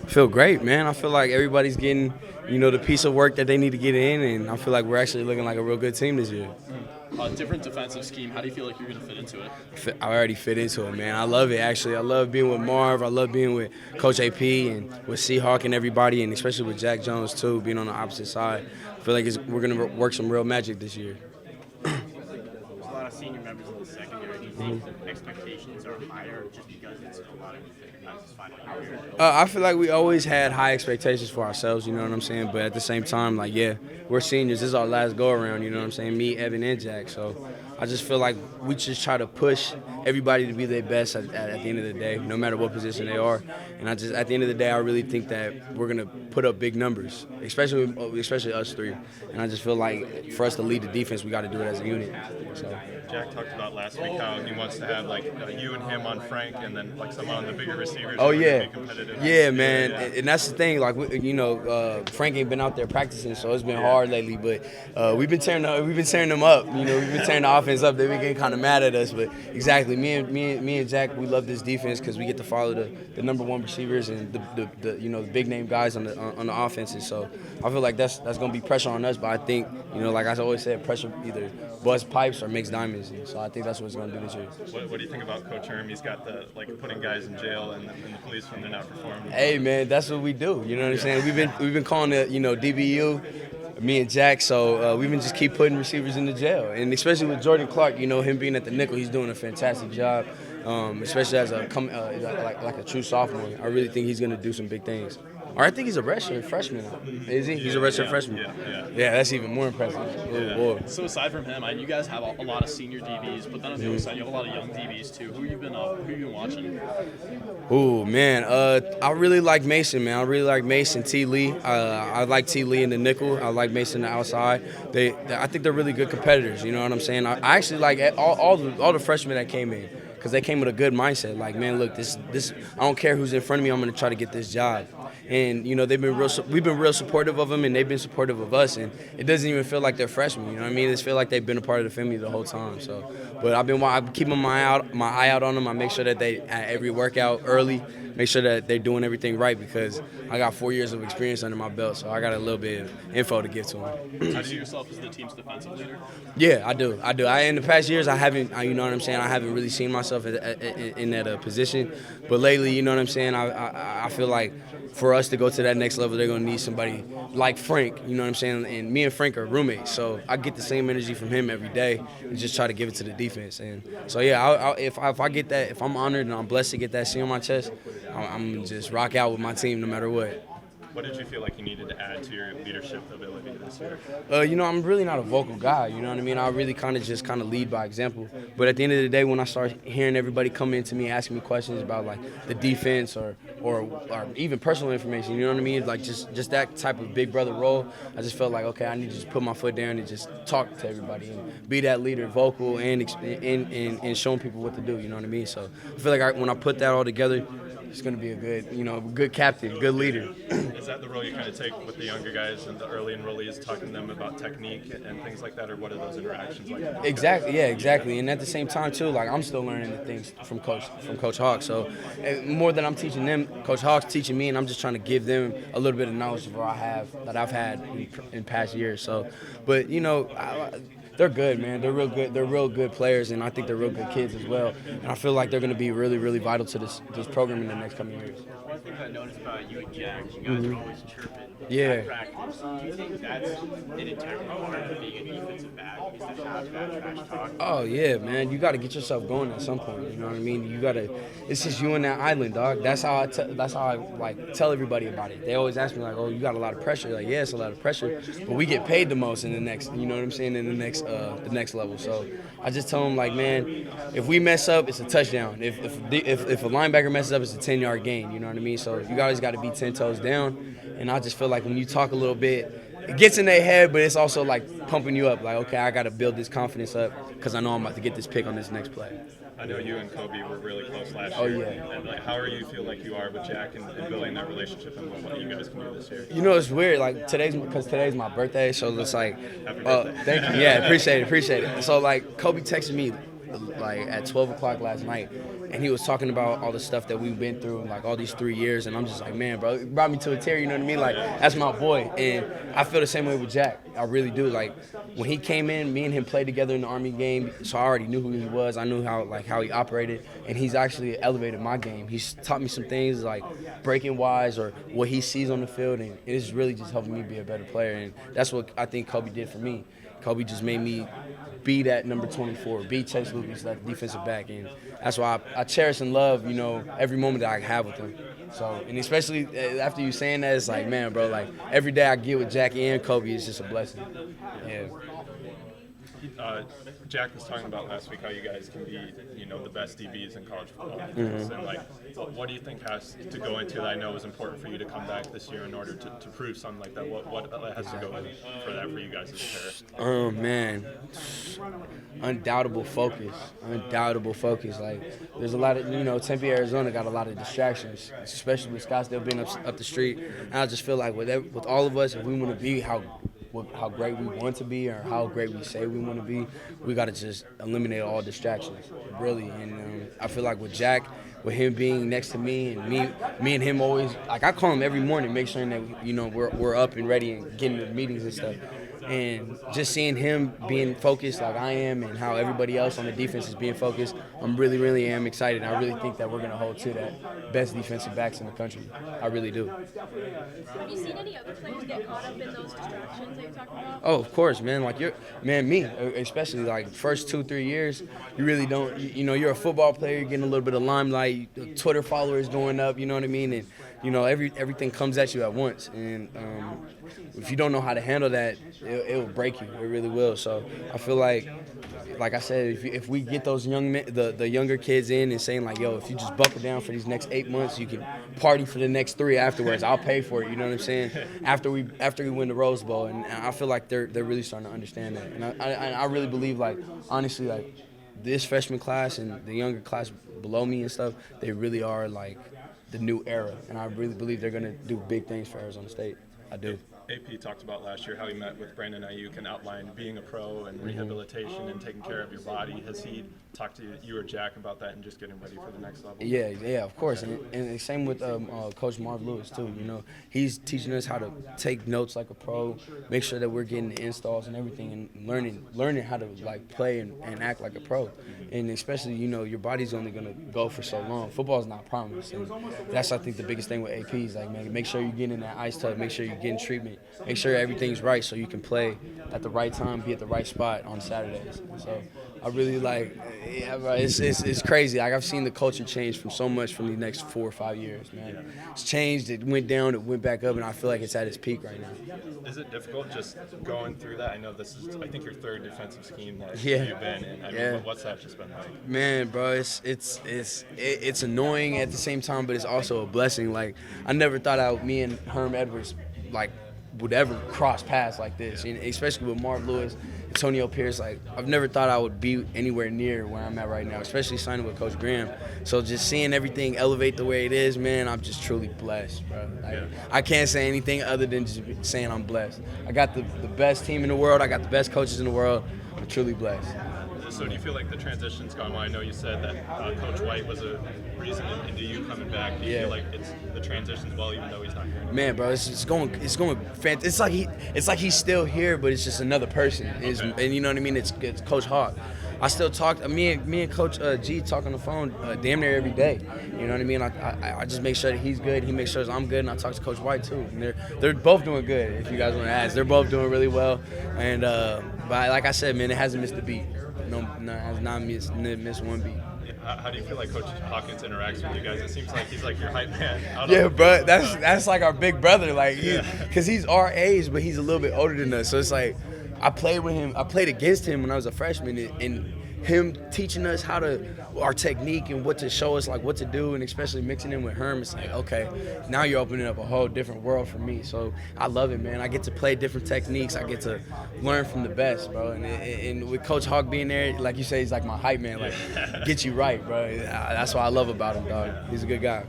Feel great, man. I feel like everybody's getting, the piece of work that they need to get in, and I feel like we're actually looking like a real good team this year. Different defensive scheme. How do you feel like you're going to fit into it? I already fit into it, man. I love it, actually. I love being with Marv. I love being with Coach AP and with Seahawk and everybody, and especially with Jack Jones, too, being on the opposite side. I feel like we're going to work some real magic this year. There's a lot of senior members in the secondary. Do you think expectations are higher just because it's a lot of guys' final year? I feel like we always had high expectations for ourselves, you know what I'm saying? But at the same time, we're seniors. This is our last go-around, you know what I'm saying? Me, Evan, and Jack. So I just feel like we just try to push everybody to be their best at the end of the day, no matter what position they are. And at the end of the day, I really think that we're going to put up big numbers, especially us three. And I just feel like for us to lead the defense, we got to do it as a unit. So. Jack talked about last week how he wants to have you and him on Frank, and then someone on the bigger receivers. Oh yeah, be competitive. Yeah, man, and that's the thing. Frank ain't been out there practicing, so it's been hard lately. But we've been tearing them up. We've been tearing the offense up. They've been getting kind of mad at us. But exactly, me and Jack, we love this defense because we get to follow the number one receivers and the big name guys on the offenses. So I feel like that's gonna be pressure on us. But I think like I always said, pressure either busts pipes or makes diamonds. And so I think that's what it's gonna do this year. What do you think about Coach Herm? He's got the putting guys in jail and the police when they're not performing. Hey man, that's what we do. You know what I'm saying? We've been calling it DBU, me and Jack. So we've been just keep putting receivers in the jail, and especially with Jordan Clark. Him being at the nickel, he's doing a fantastic job. Especially as a true sophomore, I really think he's gonna do some big things. Or I think he's a redshirt freshman. Is he? He's a redshirt freshman. Yeah, that's even more impressive. Oh, boy. So aside from him, you guys have a lot of senior DBs, but then on the other side, you have a lot of young DBs too. Who you been watching? Oh man, I really like Mason, man. I really like Mason, T. Lee. I like T. Lee in the nickel. I like Mason on the outside. I think they're really good competitors. You know what I'm saying? I actually like all the freshmen that came in because they came with a good mindset. Like, man, look, this I don't care who's in front of me. I'm going to try to get this job. And we've been real supportive of them, and they've been supportive of us. And it doesn't even feel like they're freshmen. You know what I mean? It feel like they've been a part of the family the whole time. So, but I'm keeping my eye out on them. I make sure that they at every workout early, make sure that they're doing everything right because I got 4 years of experience under my belt, so I got a little bit of info to give to them. How do you see yourself as the team's defensive leader? Yeah, I do. In the past years, I haven't. You know what I'm saying? I haven't really seen myself in that position. But lately, you know what I'm saying? I feel like for us to go to that next level, they're gonna need somebody like Frank. You know what I'm saying? And me and Frank are roommates, so I get the same energy from him every day and just try to give it to the defense. And so yeah, if I get that, if I'm honored and I'm blessed to get that C on my chest, I'm gonna just rock out with my team no matter what. What did you feel like you needed to add to your leadership ability this year? I'm really not a vocal guy, you know what I mean? I really kind of lead by example. But at the end of the day, when I start hearing everybody come into me asking me questions about like the defense or even personal information, you know what I mean? Like just that type of big brother role, I just felt like, okay, I need to just put my foot down and just talk to everybody and be that leader, vocal and showing people what to do, you know what I mean? So I feel like when I put that all together, it's going to be a good captain, good leader. Is that the role you kind of take with the younger guys and the early enrollees, talking to them about technique and things like that, or what are those interactions like? Exactly, yeah, exactly. And at the same time, too, like I'm still learning the things from Coach Hawk. So more than I'm teaching them, Coach Hawk's teaching me, and I'm just trying to give them a little bit of knowledge of what I've had in past years. So, but they're good, man. They're real good. They're real good players, and I think they're real good kids as well. And I feel like they're going to be really, really vital to this program in the next coming years. One thing I noticed about you and Jack, you guys are always chirping. Yeah. Practice. Do you think that's an integral part of being a defensive back? Is to have that trash talk? Oh yeah, man. You got to get yourself going at some point. You know what I mean? You got to. It's just you and that island, dog. That's how I like tell everybody about it. They always ask me like, "Oh, you got a lot of pressure." Like, yeah, it's a lot of pressure, but we get paid the most in the next. You know what I'm saying? In the next level. So I just tell them like, man, if we mess up, it's a touchdown. If a linebacker messes up, it's a 10-yard gain. You know what I mean? So you guys got to be 10 toes down. And I just feel like when you talk a little bit, it gets in their head, but it's also like pumping you up. Like, okay, I got to build this confidence up because I know I'm about to get this pick on this next play. I know you and Kobe were really close last year. Oh, yeah. And how are you feel like you are with Jack and building that relationship and what you guys can do this year? It's weird. Like today's my birthday, so it's like, Happy birthday. Thank you. Yeah, appreciate it. So like Kobe texted me like at 12 o'clock last night, and he was talking about all the stuff that we've been through, like all these 3 years, and I'm just like, man, bro, it brought me to a tear, you know what I mean? Like, that's my boy, and I feel the same way with Jack. I really do. Like, when he came in, me and him played together in the Army game, so I already knew who he was. I knew how he operated, and he's actually elevated my game. He's taught me some things like breaking wise or what he sees on the field, and it's really just helping me be a better player, and that's what I think Kobe did for me. Kobe just made me be that number 24, be Chase Lucas, that defensive back, and that's why I cherish and love, every moment that I have with him. So, and especially after you saying that, it's like, man, bro, like every day I get with Jackie and Kobe is just a blessing. Yeah. Jack was talking about last week how you guys can be, the best DBs in college football. And like, what do you think has to go into that? I know it was important for you to come back this year in order to prove something like that. What has to go in for that for you guys as a pair? Man, undoubtable focus. Like, there's a lot of, Tempe, Arizona got a lot of distractions, especially with Scottsdale being up the street. And I just feel like with all of us, if we want to be how great we want to be or how great we say we want to be, we got to just eliminate all distractions, really. And I feel like with Jack, with him being next to me and me and him always, like I call him every morning, make sure that we're up and ready and getting to meetings and stuff. And just seeing him being focused like I am and how everybody else on the defense is being focused, I'm really, really am excited. I really think that we're going to hold to that best defensive backs in the country. I really do. Have you seen any other players get caught up in those distractions that you're talking about? Oh, of course, man. Like me, especially like first 2-3 years, you really don't. You're a football player, you're getting a little bit of limelight, Twitter followers going up. You know what I mean? And everything comes at you at once. And if you don't know how to handle that, it will break you. It really will. So I feel like I said, if we get those young men, the younger kids in and saying like, yo, if you just buckle down for these next 8 months, you can party for the next 3 afterwards. I'll pay for it. You know what I'm saying? After we win the Rose Bowl, and I feel like they're really starting to understand that. And I really believe, like, honestly, like this freshman class and the younger class below me and stuff, they really are like the new era, and I really believe they're gonna do big things for Arizona State. I do. AP talked about last year how he met with Brandon Ayuk and outlined being a pro and rehabilitation and taking care of your body. Has he talked to you or Jack about that and just getting ready for the next level? Yeah, of course. And same with Coach Marv Lewis, too. He's teaching us how to take notes like a pro, make sure that we're getting the installs and everything, and learning how to, like, play and act like a pro. And especially, your body's only going to go for so long. Football's not promised. And that's, I think, the biggest thing with AP is, like, man, make sure you're getting in that ice tub, make sure you're getting treatment, make sure everything's right so you can play at the right time, be at the right spot on Saturdays. So I really it's crazy. Like, I've seen the culture change from so much from the next 4 or 5 years, man. It's changed, it went down, it went back up, and I feel like it's at its peak right now. Is it difficult just going through that? I know this is, I think, your third defensive scheme that Yeah. you've been in. I mean, Yeah. what's that just been like? Man, bro, it's annoying at the same time, but it's also a blessing. Like, I never thought me and Herm Edwards, like, would ever cross paths like this, and especially with Marv Lewis, Antonio Pierce. Like, I've never thought I would be anywhere near where I'm at right now, especially signing with Coach Graham. So just seeing everything elevate the way it is, man, I'm just truly blessed, bro. Like, I can't say anything other than just saying I'm blessed. I got the best team in the world. I got the best coaches in the world. I'm truly blessed. So do you feel like the transition's gone well? I know you said that Coach White was a reason into you coming back. Do you feel like the transition's well, even though he's not here anymore? Man, bro, it's going fantastic. It's like he's still here, but it's just another person. And you know what I mean? It's Coach Hawk. I still talk. Me and Coach G talk on the phone damn near every day. You know what I mean? I just make sure that he's good. He makes sure I'm good, and I talk to Coach White too. And they're both doing good. If you guys want to ask, they're both doing really well. And but like I said, man, it hasn't missed a beat. No, has not missed one beat. How do you feel like Coach Hawkins interacts with you guys? It seems like he's like your hype man. Yeah, bro, that's like our big brother, like, because he's our age, but he's a little bit older than us. So it's like, I played with him. I played against him when I was a freshman, and him teaching us our technique and what to show us, like what to do, and especially mixing in with Herm, it's like, okay, now you're opening up a whole different world for me. So I love it, man. I get to play different techniques. I get to learn from the best, bro. And with Coach Hawk being there, like you say, he's like my hype man. Like, get you right, bro. That's what I love about him, dog. He's a good guy.